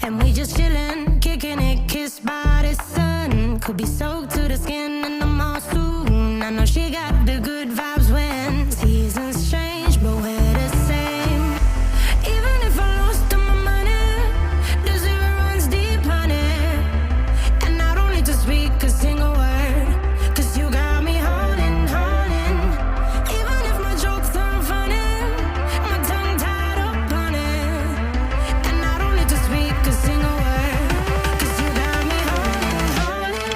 And we just chillin', kicking it, kissed by the sun. Could be soaked to the skin in the mall soon. I know she got the good vibes when seasons change, but we're the same. Even if I lost all my money, the zero runs deep, honey. And I don't need to speak a single word, 'cause you got me holding, holding. Even if my jokes aren't funny, my tongue tied up on it. And I don't need to speak a single word, 'cause you got me holding, holding.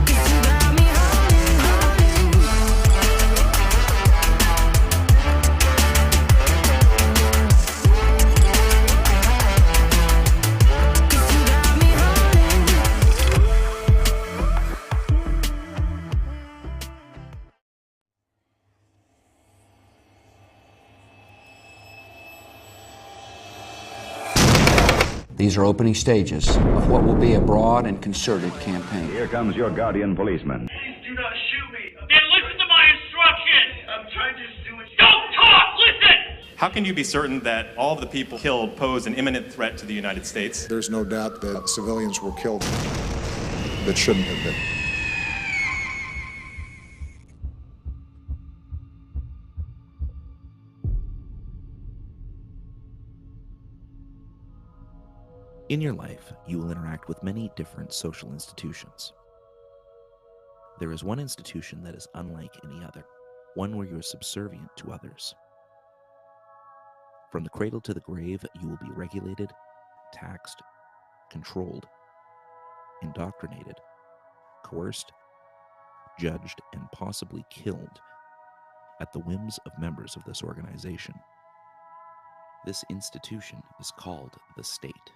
'Cause you got me holding, holding. 'Cause you got me holding. These are opening stages of what will be a broad and concerted campaign. Here comes your guardian policeman. Please do not shoot me. Then listen to my instructions. I'm trying to do it. Don't talk! Listen! How can you be certain that all of the people killed pose an imminent threat to the United States? There's no doubt that civilians were killed that shouldn't have been. In your life, you will interact with many different social institutions. There is one institution that is unlike any other, one where you are subservient to others. From the cradle to the grave, you will be regulated, taxed, controlled, indoctrinated, coerced, judged, and possibly killed at the whims of members of this organization. This institution is called the state.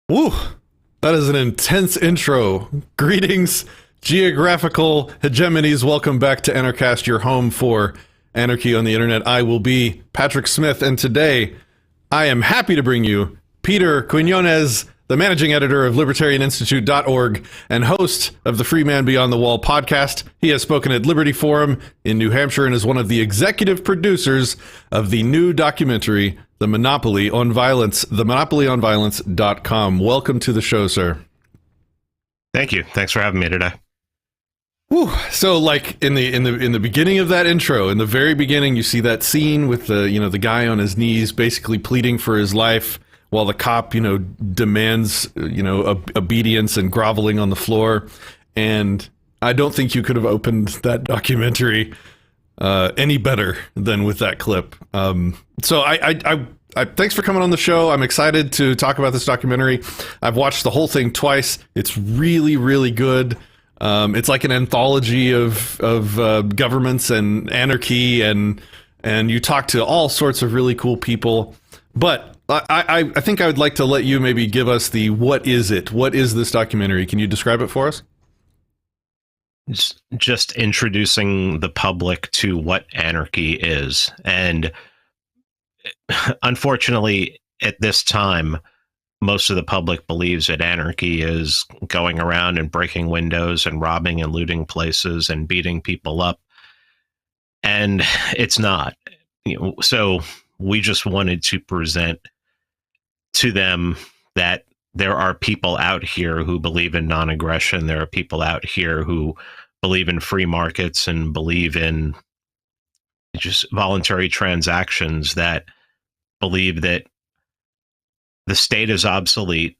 Woo! That is an intense intro. Greetings, geographical hegemonies. Welcome back to Anarchast, your home for anarchy on the internet. I will be Patrick Smith, and today I am happy to bring you Peter Quinones, the managing editor of libertarianinstitute.org and host of the Free Man Beyond the Wall podcast. He has spoken at Liberty Forum in New Hampshire and is one of the executive producers of the new documentary, The Monopoly on Violence, themonopolyonviolence.com. Welcome to the show, sir. Thank you. Thanks for having me today. Whew. So, like in the beginning of that intro, in the very beginning, you see that scene with the guy on his knees, basically pleading for his life, while the cop demands obedience and groveling on the floor. And I don't think you could have opened that documentary any better than with that clip. So I thanks for coming on the show. I'm excited to talk about this documentary. I've watched the whole thing twice. It's really, really good. It's like an anthology of governments and anarchy, and you talk to all sorts of really cool people. But I think I would like to let you maybe give us the what is it? What is this documentary? Can you describe it for us? It's just introducing the public to what anarchy is. And unfortunately, at this time, most of the public believes that anarchy is going around and breaking windows and robbing and looting places and beating people up. And it's not. So we just wanted to present to them that there are people out here who believe in non-aggression. There are people out here who believe in free markets and believe in just voluntary transactions, that believe that the state is obsolete,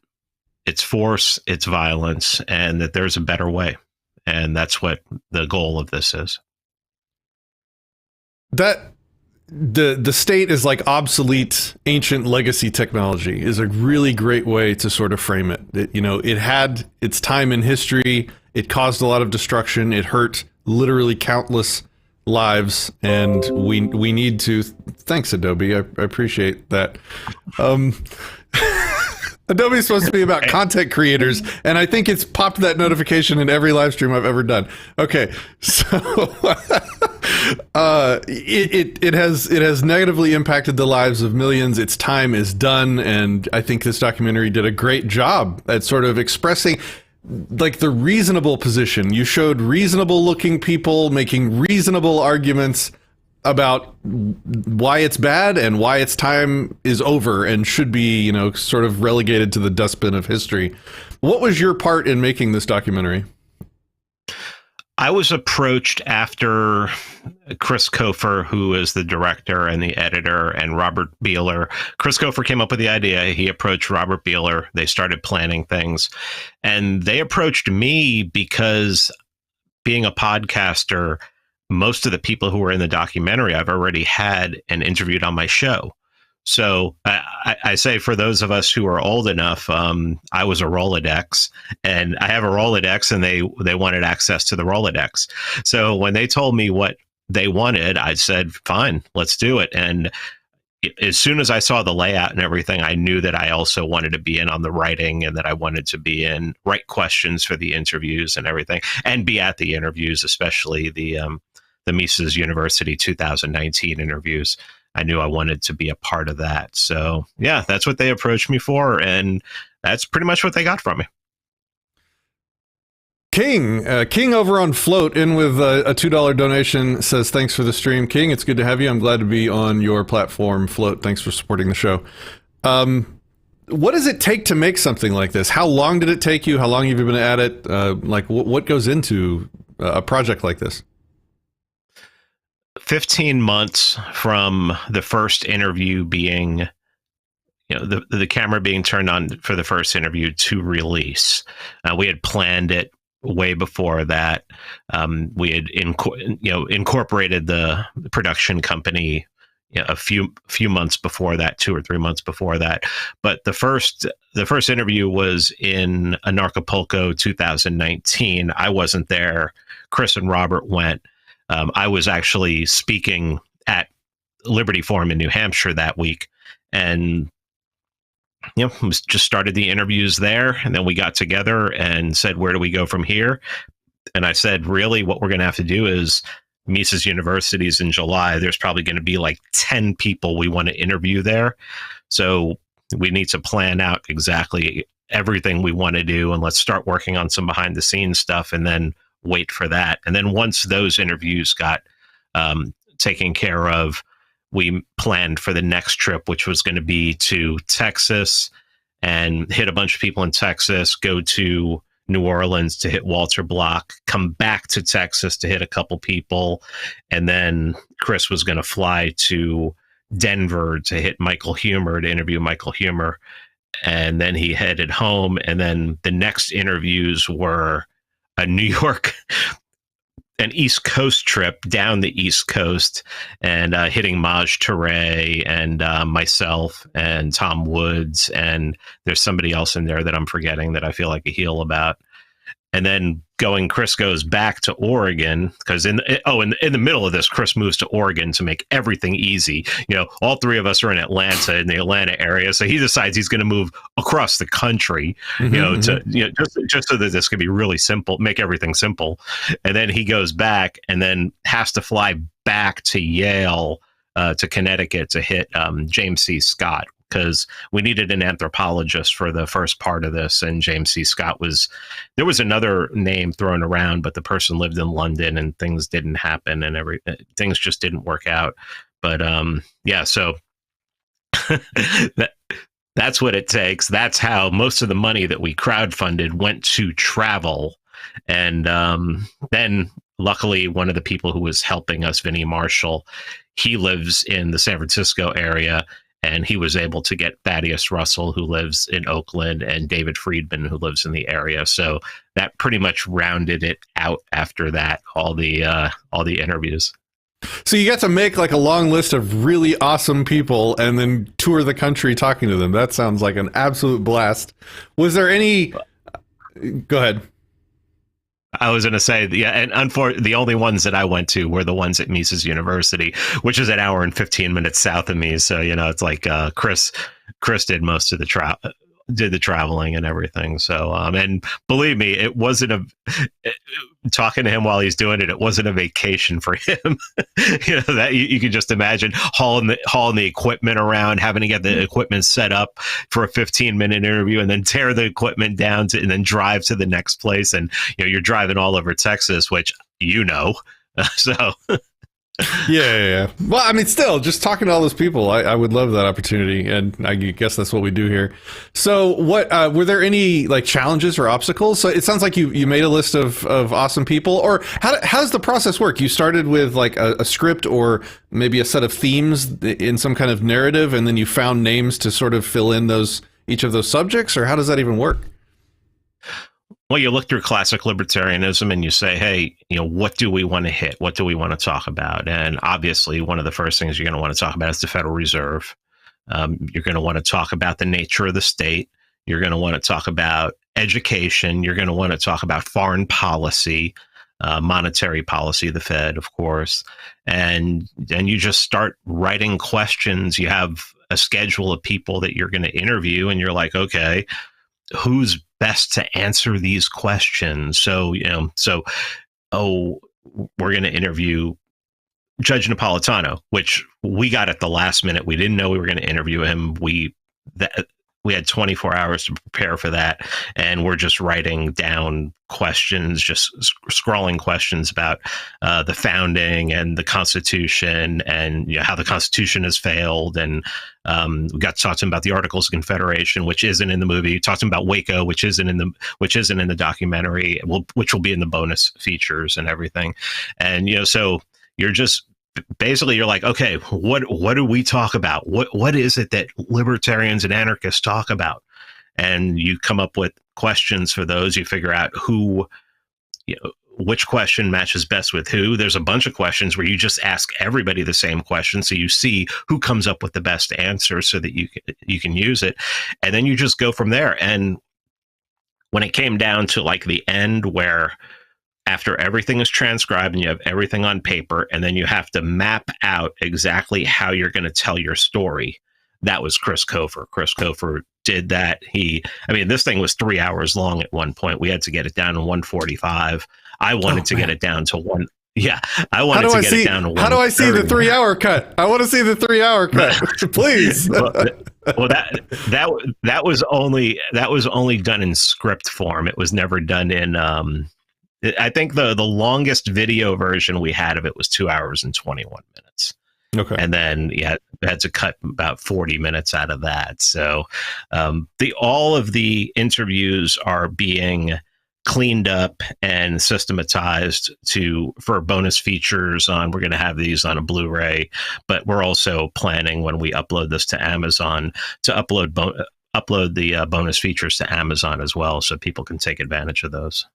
it's force, it's violence, and that there's a better way. And that's what the goal of this is. That the state is like obsolete, ancient legacy technology is a really great way to sort of frame it. It had its time in history. It caused a lot of destruction. It hurt literally countless lives, and we need to. Thanks, Adobe. I appreciate that. Adobe is supposed to be about content creators, and I think it's popped that notification in every live stream I've ever done. Okay, so it has negatively impacted the lives of millions. Its time is done, and I think this documentary did a great job at sort of expressing like the reasonable position. You showed reasonable looking people making reasonable arguments about why it's bad and why its time is over and should be, you know, sort of relegated to the dustbin of history. What was your part in making this documentary? I was approached after Chris Kofer, who is the director and the editor, and Robert Beeler. Chris Kofer came up with the idea. He approached Robert Beeler. They started planning things. And they approached me because, being a podcaster, most of the people who were in the documentary I've already had and interviewed on my show. So I say, for those of us who are old enough, I was a Rolodex, and I have a Rolodex, and they wanted access to the Rolodex. So when they told me what they wanted, I said, fine, let's do it. And as soon as I saw the layout and everything, I knew that I also wanted to be in on the writing, and that I wanted to be in, write questions for the interviews and everything, and be at the interviews, especially the Mises University 2019 interviews. I knew I wanted to be a part of that. So yeah, that's what they approached me for. And that's pretty much what they got from me. King over on Float, in with a $2 donation, says, thanks for the stream. King, it's good to have you. I'm glad to be on your platform, Float. Thanks for supporting the show. What does it take to make something like this? How long did it take you? How long have you been at it? Like what goes into a project like this? 15 months from the first interview being, you know, the camera being turned on for the first interview to release. We had planned it way before that. We had incorporated the production company, you know, a few months before that, 2 or 3 months before that. But the first interview was in Anarchapulco 2019. I wasn't there. Chris and Robert went. I was actually speaking at Liberty Forum in New Hampshire that week, and just started the interviews there. And then we got together and said, where do we go from here? And I said, really, what we're going to have to do is, Mises University's in July. There's probably going to be like 10 people we want to interview there. So we need to plan out exactly everything we want to do, and let's start working on some behind the scenes stuff, and then wait for that. And then once those interviews got taken care of, we planned for the next trip, which was going to be to Texas and hit a bunch of people in Texas, go to New Orleans to hit Walter Block, come back to Texas to hit a couple people. And then Chris was going to fly to Denver to hit Michael Huemer, to interview Michael Huemer. And then he headed home. And then the next interviews were a New York, an East Coast trip down the East Coast, and hitting Maj Touré and myself and Tom Woods, and there's somebody else in there that I'm forgetting that I feel like a heel about. And then Chris goes back to Oregon, because in the middle of this, Chris moves to Oregon to make everything easy. You know, all three of us are in Atlanta, in the Atlanta area, so he decides he's going to move across the country, just so that this could be really simple, make everything simple. And then he goes back, and then has to fly back to Yale, to Connecticut, to hit James C. Scott, because we needed an anthropologist for the first part of this, and James C. Scott there was another name thrown around, but the person lived in London, and things didn't happen, and things just didn't work out. But so that's what it takes. That's how most of the money that we crowdfunded went to travel. And then luckily, one of the people who was helping us, Vinnie Marshall, he lives in the San Francisco area, and he was able to get Thaddeus Russell, who lives in Oakland, and David Friedman, who lives in the area. So that pretty much rounded it out after that, all the interviews. So you got to make like a long list of really awesome people and then tour the country talking to them. That sounds like an absolute blast. Was there any... Go ahead. I was going to say, and the only ones that I went to were the ones at Mises University, which is an hour and 15 minutes south of me. So, it's like Chris did most of the did the traveling and everything. So, and believe me, it wasn't talking to him while he's doing it. It wasn't a vacation for him. That you can just imagine hauling the equipment around, having to get the equipment set up for a 15-minute interview, and then tear the equipment down and then drive to the next place. And you're driving all over Texas, which so. Yeah. Well, I mean, still, just talking to all those people, I would love that opportunity, and I guess that's what we do here. So, what were there any like challenges or obstacles? So it sounds like you made a list of awesome people, or how does the process work? You started with like a script or maybe a set of themes in some kind of narrative, and then you found names to sort of fill in each of those subjects, or how does that even work? Well, you look through classic libertarianism and you say, hey, what do we want to hit? What do we want to talk about? And obviously, one of the first things you're going to want to talk about is the Federal Reserve. You're going to want to talk about the nature of the state. You're going to want to talk about education. You're going to want to talk about foreign policy, monetary policy, the Fed, of course. And then you just start writing questions. You have a schedule of people that you're going to interview, and you're like, okay, who's best to answer these questions? So, we're going to interview Judge Napolitano, which we got at the last minute. We didn't know we were going to interview him. We had 24 hours to prepare for that, and we're just writing down questions, just scrawling questions about the founding and the Constitution, and how the Constitution has failed. And we got to talk to him about the Articles of Confederation, which isn't in the movie. Talked to him about Waco, which isn't in the documentary, which will be in the bonus features and everything. And so you're just. Basically, you're like, okay, what do we talk about? What is it that libertarians and anarchists talk about? And you come up with questions for those. You figure out which question matches best with who. There's a bunch of questions where you just ask everybody the same question, so you see who comes up with the best answer, so that you can use it, and then you just go from there. And when it came down to like the end, where after everything is transcribed and you have everything on paper, and then you have to map out exactly how you're going to tell your story. That was Chris Kofer. Chris Kofer did that. This thing was 3 hours long at one point. We had to get it down to 1:45. I wanted to get it down to one. Yeah, I wanted to get it down to one. How do I see the 3 hour cut? I want to see the 3 hour cut, please. Well, that was only done in script form. It was never done in. I think the longest video version we had of it was 2 hours and 21 minutes. Okay. And then had to cut about 40 minutes out of that. So all of the interviews are being cleaned up and systematized for bonus features we're going to have these on a Blu-ray, but we're also planning, when we upload this to Amazon, to upload the bonus features to Amazon as well, so people can take advantage of those.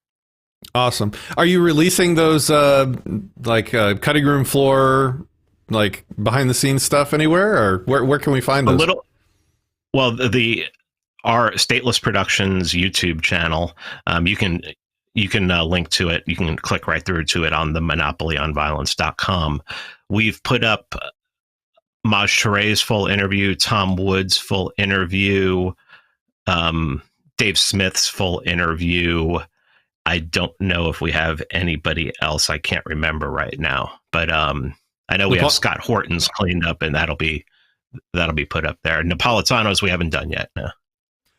Awesome. Are you releasing those cutting room floor, like behind the scenes stuff anywhere, or where can we find those? Our Stateless Productions YouTube channel, you can link to it. You can click right through to it on the monopolyonviolence.com. We've put up Maj Touré's full interview, Tom Wood's full interview, Dave Smith's full interview. I don't know if we have anybody else. I can't remember right now, but I know we have Scott Horton's cleaned up, and that'll be put up there. Napolitano's we haven't done yet. No.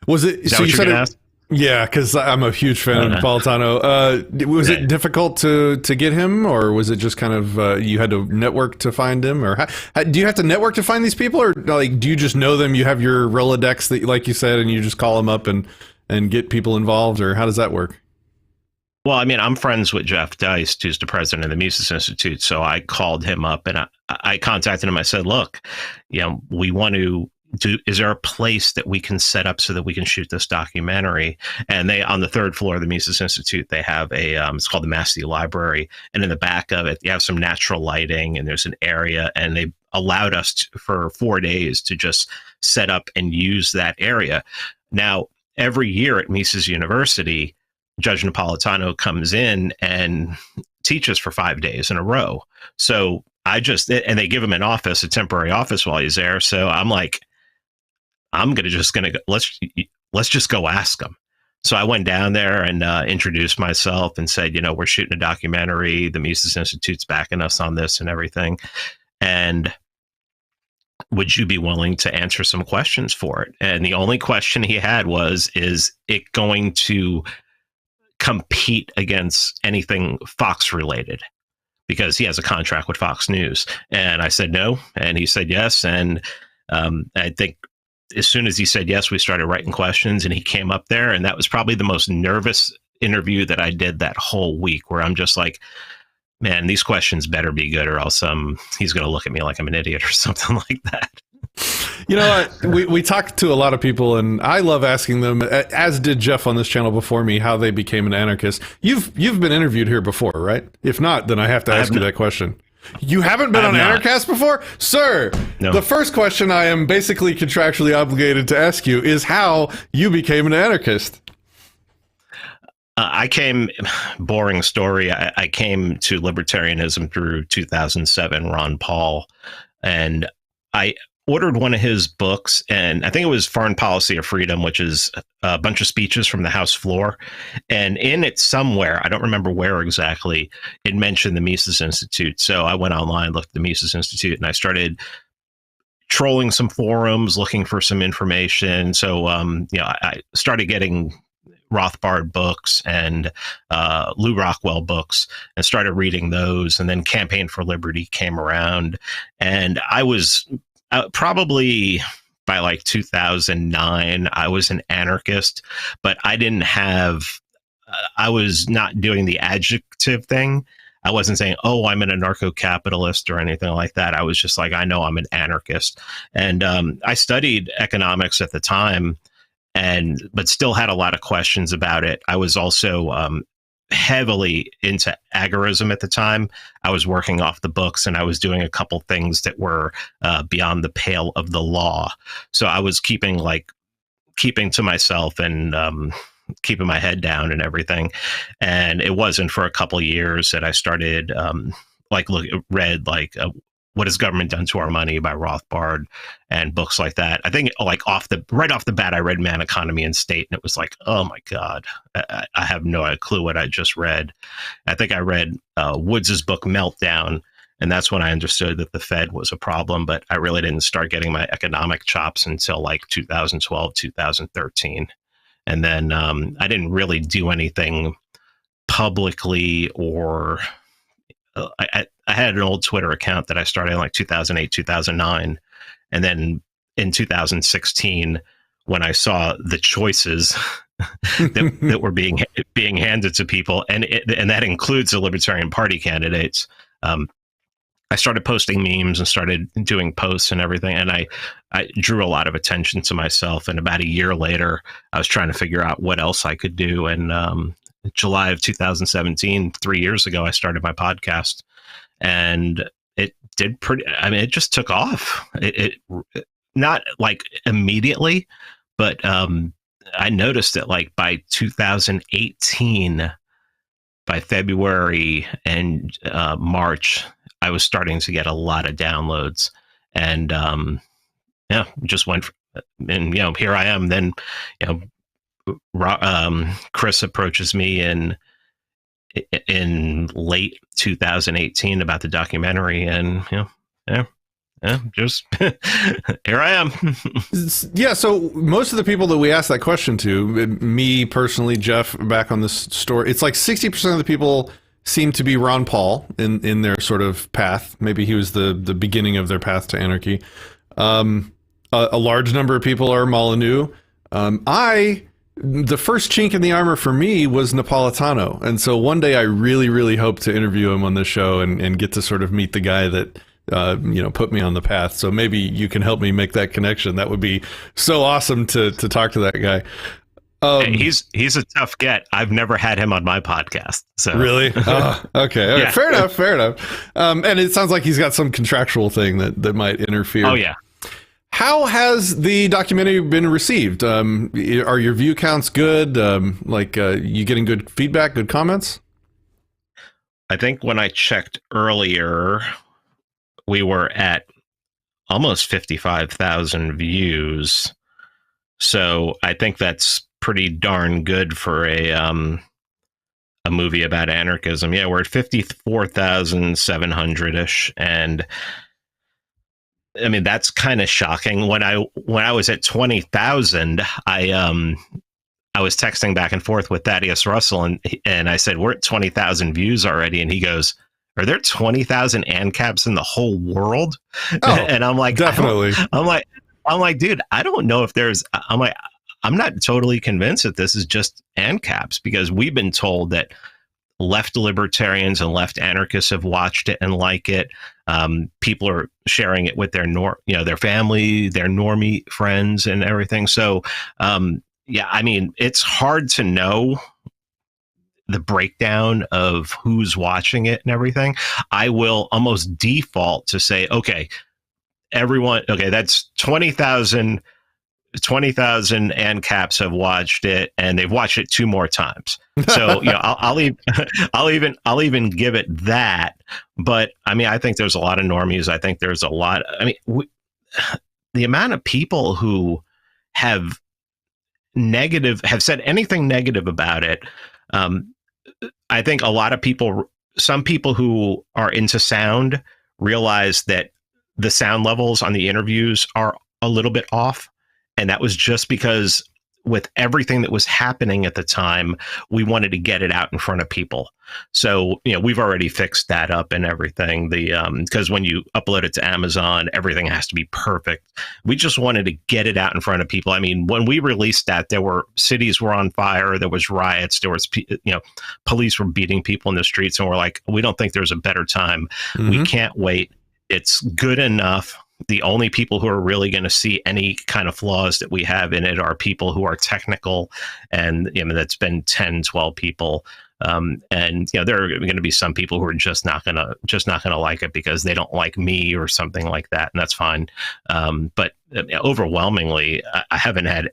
Was it? Is that what you're gonna ask? Yeah, because I'm a huge fan of Napolitano. Was it difficult to get him, or was it just kind of you had to network to find him, or do you have to network to find these people, or like do you just know them? You have your Rolodex that, like you said, and you just call them up and get people involved, or how does that work? Well, I'm friends with Jeff Deist, who's the president of the Mises Institute. So I called him up and I contacted him. I said, look, we want to is there a place that we can set up so that we can shoot this documentary? And they, on the third floor of the Mises Institute, they have it's called the Massey Library. And in the back of it, you have some natural lighting, and there's an area, and they allowed us for 4 days to just set up and use that area. Now, every year at Mises University, Judge Napolitano comes in and teaches for 5 days in a row. So and they give him an office, a temporary office while he's there. So I'm like, let's just go ask him. So I went down there and introduced myself and said, we're shooting a documentary. The Mises Institute's backing us on this and everything. And would you be willing to answer some questions for it? And the only question he had was, is it going to compete against anything Fox related? Because he has a contract with Fox News. And I said no. And he said yes. And I think as soon as he said yes, we started writing questions, and he came up there. And that was probably the most nervous interview that I did that whole week, where I'm just like, man, these questions better be good, or else he's going to look at me like I'm an idiot or something like that. You know what? We talked to a lot of people, and I love asking them, as did Jeff on this channel before me, how they became an anarchist. You've been interviewed here before, right? If not, then I have to ask you that question. You haven't been on Anarchast before? Sir, no. The first question I am basically contractually obligated to ask you is how you became an anarchist. Boring story. I came to libertarianism through 2007, Ron Paul, and I ordered one of his books, and I think it was Foreign Policy of Freedom, which is a bunch of speeches from the House floor. And in it somewhere, I don't remember where exactly, it mentioned the Mises Institute. So I went online, looked at the Mises Institute, and I started trolling some forums, looking for some information. So, I started getting Rothbard books and Lou Rockwell books, and started reading those. And then Campaign for Liberty came around, and I was probably by like 2009, I was an anarchist, but I was not doing the adjective thing. I wasn't saying, oh, I'm an anarcho-capitalist or anything like that. I was just like, I know I'm an anarchist. And I studied economics at the time, but still had a lot of questions about it. I was also heavily into agorism at the time. I was working off the books, and I was doing a couple things that were beyond the pale of the law. So I was keeping to myself and keeping my head down and everything. And it wasn't for a couple of years that I started read What Has Government Done to Our Money by Rothbard and books like that. I think right off the bat, I read Man, Economy, and State, and it was like, oh my God, I have no clue what I just read. I think I read Woods's book Meltdown, and that's when I understood that the Fed was a problem, but I really didn't start getting my economic chops until like 2012, 2013. And then I didn't really do anything publicly, or I had an old Twitter account that I started in like 2008, 2009. And then in 2016, when I saw the choices that were being handed to people, and that includes the Libertarian Party candidates, I started posting memes and started doing posts and everything. And I drew a lot of attention to myself. And about a year later, I was trying to figure out what else I could do. And July of 2017, 3 years ago, I started my podcast, and it did it just took off. It not like immediately, but I noticed that like by 2018, by February and March, I was starting to get a lot of downloads, and just went, and here I am. Then Chris approaches me in late 2018 about the documentary, and just here I am. Yeah, so most of the people that we asked that question to, me personally, Jeff, back on this story, it's like 60% of the people seem to be Ron Paul in their sort of path. Maybe he was the beginning of their path to anarchy. A large number of people are Molyneux. The first chink in the armor for me was Napolitano. And so one day I really, really hope to interview him on this show and get to sort of meet the guy that, put me on the path. So maybe you can help me make that connection. That would be so awesome to talk to that guy. He's a tough get. I've never had him on my podcast. So really? Okay. Yeah. Fair enough. And it sounds like he's got some contractual thing that might interfere. Oh yeah. How has the documentary been received? Are your view counts good? You getting good feedback, good comments? I think when I checked earlier, we were at almost 55,000 views. So I think that's pretty darn good for a movie about anarchism. Yeah, we're at 54,700 ish, and I mean that's kind of shocking. When I was at 20,000, I was texting back and forth with Thaddeus Russell, and I said, we're at 20,000 views already. And he goes, are there 20,000 ANCAPs in the whole world? Oh, and I'm like, definitely. I'm like, dude, I don't know if there's, I'm not totally convinced that this is just ANCAPs, because we've been told that left libertarians and left anarchists have watched it and like it. People are sharing it with their their family, their normie friends and everything. So, yeah, I mean, it's hard to know the breakdown of who's watching it and everything. I will almost default to say, okay, everyone, okay, that's 20,000 ANCAPs have watched it, and they've watched it 2 more times. So, I'll even give it that. But I mean, I think there's a lot of normies. I think there's a lot. I mean, the amount of people who have said anything negative about it. I think a lot of people, some people who are into sound, realize that the sound levels on the interviews are a little bit off. And that was just because with everything that was happening at the time, we wanted to get it out in front of people. So, we've already fixed that up and everything. Because when you upload it to Amazon, everything has to be perfect. We just wanted to get it out in front of people. I mean, when we released that, cities were on fire, there was riots, there was, police were beating people in the streets, and we're like, we don't think there's a better time. Mm-hmm. We can't wait. It's good enough. The only people who are really going to see any kind of flaws that we have in it are people who are technical, and that's been 10, 12 people. And there are going to be some people who are just not going to like it because they don't like me or something like that, and that's fine. But overwhelmingly, I haven't had.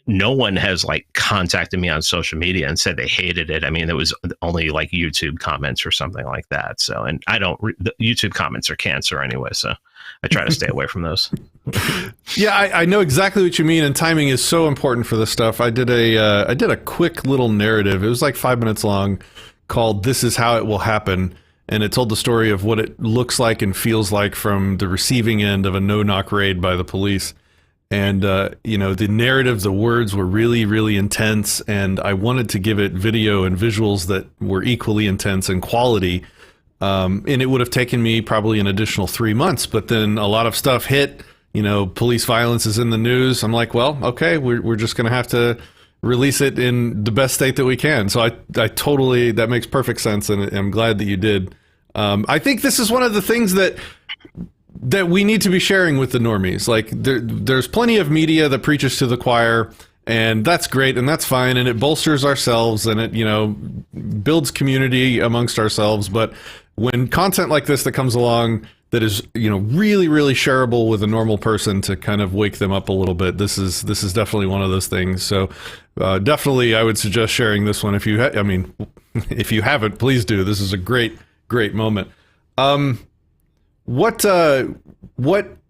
No one has contacted me on social media and said they hated it. I mean, it was only YouTube comments or something like that. So, and the YouTube comments are cancer anyway. So I try to stay away from those. Yeah, I know exactly what you mean. And timing is so important for this stuff. I did a quick little narrative. It was 5 minutes long, called "This Is How It Will Happen." And it told the story of what it looks like and feels like from the receiving end of a no-knock raid by the police. And, the narrative, the words were really, really intense. And I wanted to give it video and visuals that were equally intense in quality. And it would have taken me probably an additional 3 months. But then a lot of stuff hit, police violence is in the news. I'm like, well, okay, we're just going to have to release it in the best state that we can. So I totally, that makes perfect sense. And I'm glad that you did. I think this is one of the things that we need to be sharing with the normies. There's plenty of media that preaches to the choir, and that's great and that's fine, and it bolsters ourselves and it builds community amongst ourselves. But when content like this that comes along that is really, really shareable with a normal person to kind of wake them up a little bit, this is definitely one of those things. So definitely I would suggest sharing this one. If you if you haven't, please do. This is a great moment. What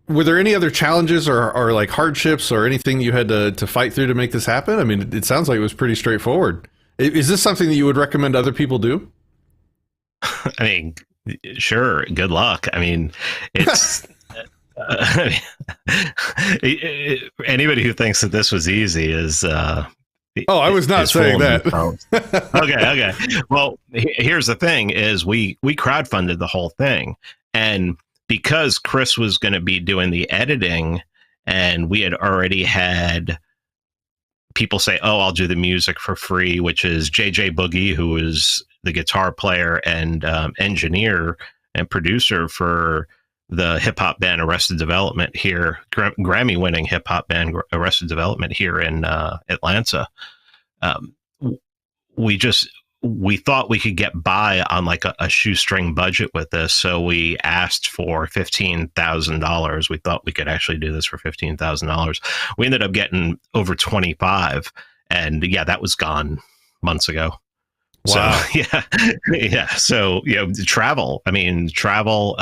were there any other challenges or hardships or anything you had to fight through to make this happen? I mean, it sounds like it was pretty straightforward. Is this something that you would recommend other people do? I mean, sure. Good luck. I mean, it's anybody who thinks that this was easy is. I was not saying that. Okay. Well, here's the thing: is we crowdfunded the whole thing, and because Chris was going to be doing the editing, and we had already had people say, "Oh, I'll do the music for free," which is JJ Boogie, who is the guitar player and engineer and producer for the hip hop band Arrested Development here, Grammy-winning hip hop band Arrested Development here in Atlanta. We thought we could get by on a shoestring budget with this, so we asked for $15,000. We thought we could actually do this for $15,000. We ended up getting over 25, and that was gone months ago. Wow. So yeah. So travel. I mean, travel.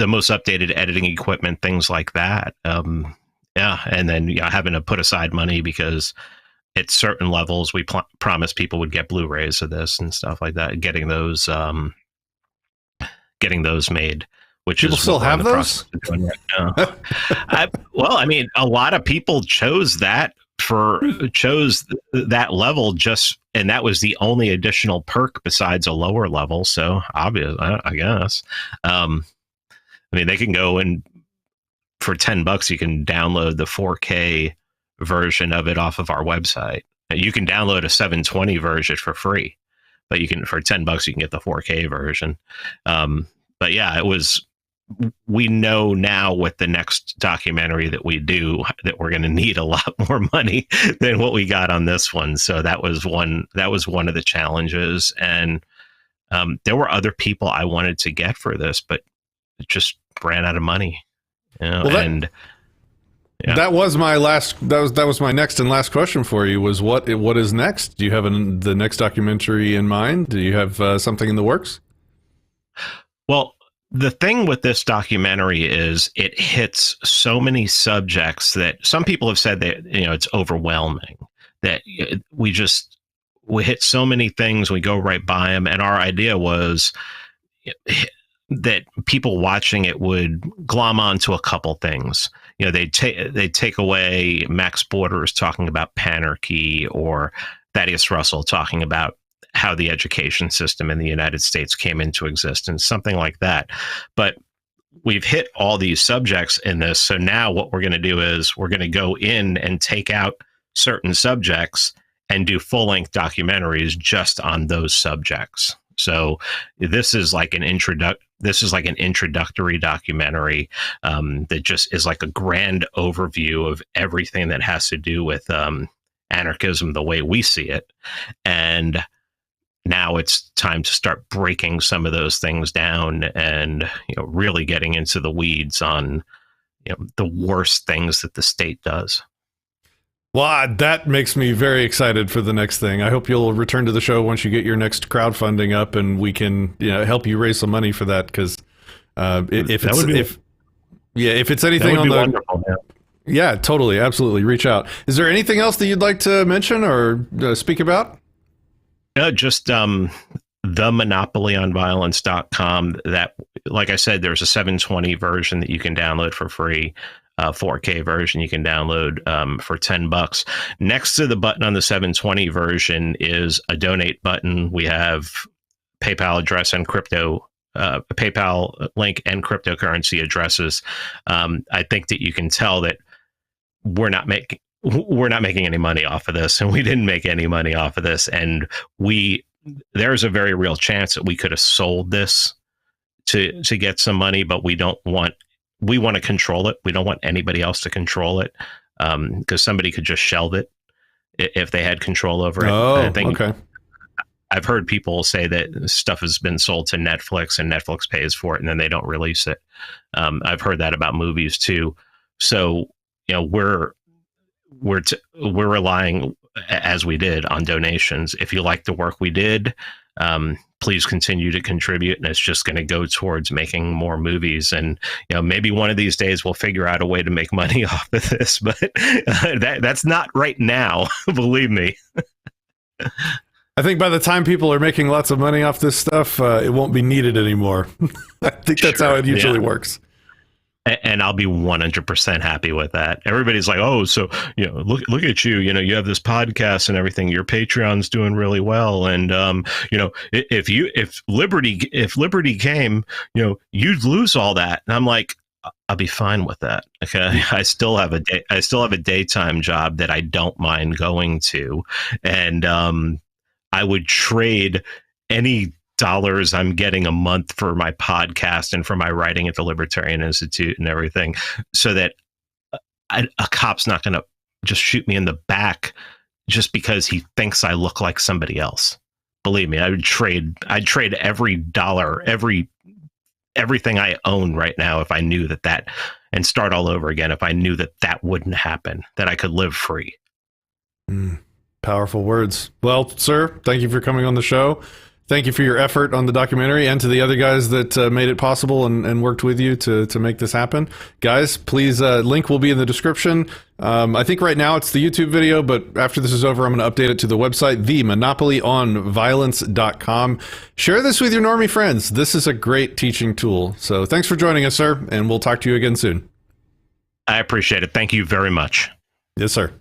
most updated editing equipment, things like that. Yeah, and then having to put aside money because at certain levels we promised people would get Blu-rays of this and stuff like that. Getting those made, which people is still have those. Right now. I mean, a lot of people chose that level just, and that was the only additional perk besides a lower level. So obvious, I guess. I mean, they can go and for $10, you can download the 4K version of it off of our website. You can download a 720 version for free, but you can, for $10, you can get the 4K version. But yeah, we know now with the next documentary that we do that we're going to need a lot more money than what we got on this one. So that was one of the challenges. And there were other people I wanted to get for this, but it just ran out of money. That was my next and last question for you, was what is next? Do you have the next documentary in mind? Do you have something in the works? Well, the thing with this documentary is it hits so many subjects that some people have said that, it's overwhelming, that we hit so many things, we go right by them. And our idea was that people watching it would glom onto a couple things. They'd take away Max Borders talking about panarchy, or Thaddeus Russell talking about how the education system in the United States came into existence, something like that. But we've hit all these subjects in this. So now what we're going to do is we're going to go in and take out certain subjects and do full-length documentaries just on those subjects. So this is like an introductory documentary that just is like a grand overview of everything that has to do with anarchism the way we see it. And now it's time to start breaking some of those things down and really getting into the weeds on the worst things that the state does. Well, that makes me very excited for the next thing. I hope you'll return to the show once you get your next crowdfunding up, and we can help you raise some money for that. Because if it's anything on the yeah, totally, absolutely, reach out. Is there anything else that you'd like to mention or speak about? Just themonopolyonviolence.com. That, like I said, there's a 720 version that you can download for free. 4K version you can download for $10. Next to the button on the 720 version is a donate button. We have PayPal address and PayPal link and cryptocurrency addresses. I think that you can tell that we're not making any money off of this, and we didn't make any money off of this. And there's a very real chance that we could have sold this to get some money, but we want to control it. We don't want anybody else to control it, because somebody could just shelve it if they had control over it. Oh, I think, okay. I've heard people say that stuff has been sold to Netflix and Netflix pays for it and then they don't release it. I've heard that about movies too. So, we're relying, as we did, on donations. If you like the work we did, please continue to contribute, and it's just going to go towards making more movies. And maybe one of these days we'll figure out a way to make money off of this, but that's not right now. Believe me. I think by the time people are making lots of money off this stuff, it won't be needed anymore. I think that's how it usually works. And I'll be 100% happy with that. Everybody's like, oh, so, look at you, you have this podcast and everything. Your Patreon's doing really well. And, if Liberty came, you'd lose all that. And I'm like, I'll be fine with that. Okay. I still have a daytime job that I don't mind going to. And, I would trade any dollars I'm getting a month for my podcast and for my writing at the Libertarian Institute and everything, so that a cop's not going to just shoot me in the back just because he thinks I look like somebody else. Believe me, I'd trade every dollar, everything I own right now if I knew that and start all over again if I knew that wouldn't happen, that I could live free. Powerful words. Well, sir, thank you for coming on the show. Thank you for your effort on the documentary, and to the other guys that made it possible and worked with you to make this happen. Guys, please, link will be in the description. I think right now it's the YouTube video, but after this is over, I'm going to update it to the website, themonopolyonviolence.com. Share this with your normie friends. This is a great teaching tool. So thanks for joining us, sir, and we'll talk to you again soon. I appreciate it. Thank you very much. Yes, sir.